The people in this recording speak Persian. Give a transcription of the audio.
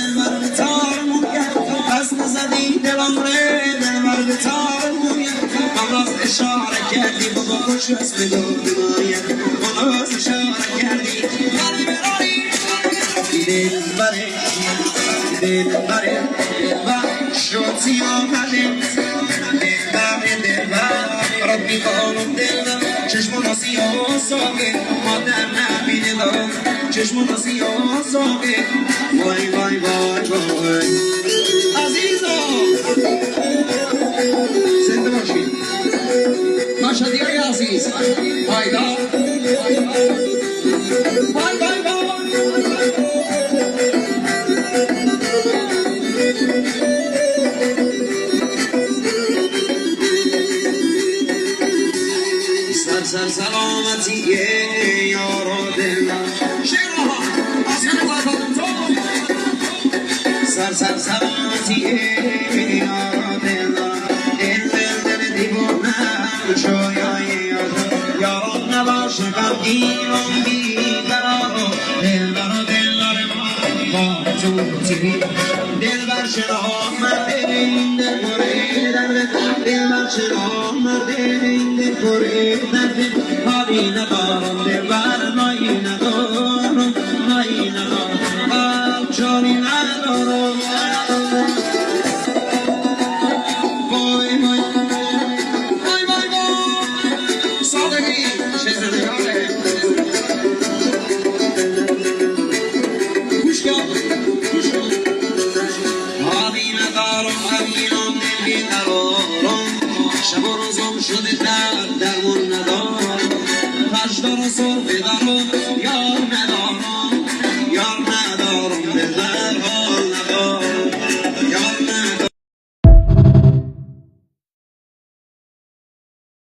دلبر به تار مویم دست نزدی دلم ره دلبر به تار مویم باز اشاره کردی بابا خوش اسم دنیایم باز اشاره کردی قلب برایی دلبره دلبره دلبر شوتی آمده دلبر ربی خانم دلبر چشمان سیاه ساقه مادر نبینه دارم چشمان سیاه ساقه وای وای وای وای عزیزا زنده باشید مشهدی های عزیز فایدا وای وای وای سر سلامتی یارو دلم شیرها آسان بابا سر سلامتی یارو دلم دل دیوانم شویای یارو نباشه غمگینم بی‌قرارم دلبر ما توتی دلبر شناخت مرده این دل پره درد دلبر شناخت مرده این دل پره درد حالی ندارم دلبر نایی ندارم نایی ندارم آب چاری ندارم